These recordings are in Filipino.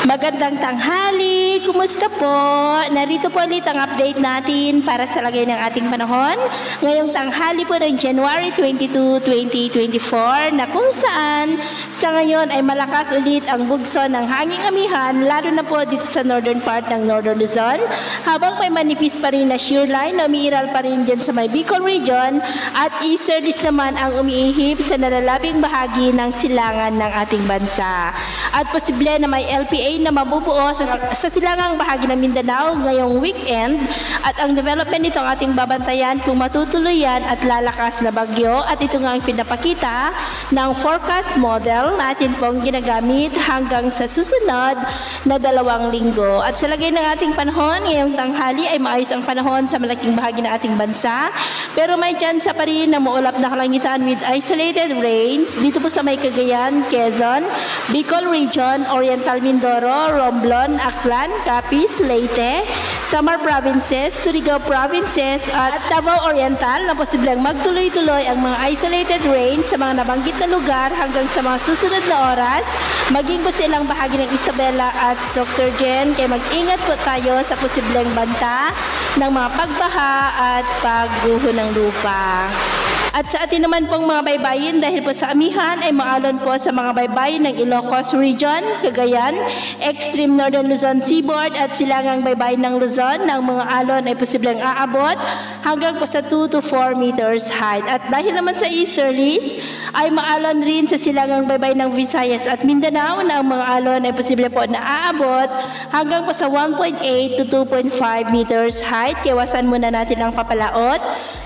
Magandang tanghali! Kumusta po? Narito po ulit ang update natin para sa lagay ng ating panahon. Ngayong tanghali po ng January 22, 2024 na kung saan sa ngayon ay malakas ulit ang bugso ng hanging amihan lalo na po dito sa northern part ng Northern Luzon habang may manipis pa rin na shear line na umiiral pa rin dyan sa may Bicol region at easterlies naman ang umiihip sa nalalabing bahagi ng silangan ng ating bansa. At posible na may LPA na mabubuo sa silangang bahagi ng Mindanao ngayong weekend at ang development nito ang ating babantayan kung matutuloy yan at lalakas na bagyo at ito nga ang pinapakita ng forecast model natin pong ginagamit hanggang sa susunod na 2 linggo. At sa lagay ng ating panahon ngayong tanghali ay maayos ang panahon sa malaking bahagi ng ating bansa pero may tsansa pa rin na maulap na kalangitan with isolated rains dito po sa may Cagayan, Quezon, Bicol Region, Oriental Mindoro, Romblon, Aklan, Capiz, Leyte, Samar Provinces, Surigao Provinces at Davao Oriental na posibleng magtuloy-tuloy ang mga isolated rains sa mga nabanggit na lugar hanggang sa mga susunod na oras, maging po sa ilang bahagi ng Isabela at Soxorgen. Kaya mag-ingat po tayo sa posibleng banta ng mga pagbaha at pagguho ng lupa. At sa atin naman pong mga baybayin dahil po sa amihan ay maalon po sa mga baybayin ng Ilocos Region, Cagayan, Extreme Northern Luzon Seaboard at silangang baybayin ng Luzon ng mga alon ay posibleng aabot hanggang po sa 2 to 4 meters height. At dahil naman sa easterlies ay maalon rin sa silangang baybayin ng Visayas at Mindanao na ang mga alon ay posible po na aabot hanggang po sa 1.8 to 2.5 meters height. Kiwasan muna natin ang papalaot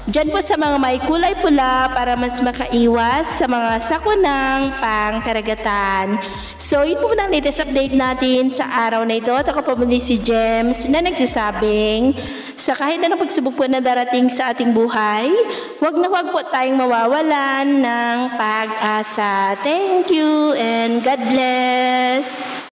diyan po sa mga may kulay pula para mas makaiwas sa mga sakunang pangkaragatan. So, yun po ang latest update natin sa araw na ito. At ako po muli si Gems na nagsasabing sa kahit anong pagsubok po na darating sa ating buhay, huwag na huwag po tayong mawawalan ng pag-asa. Thank you and God bless!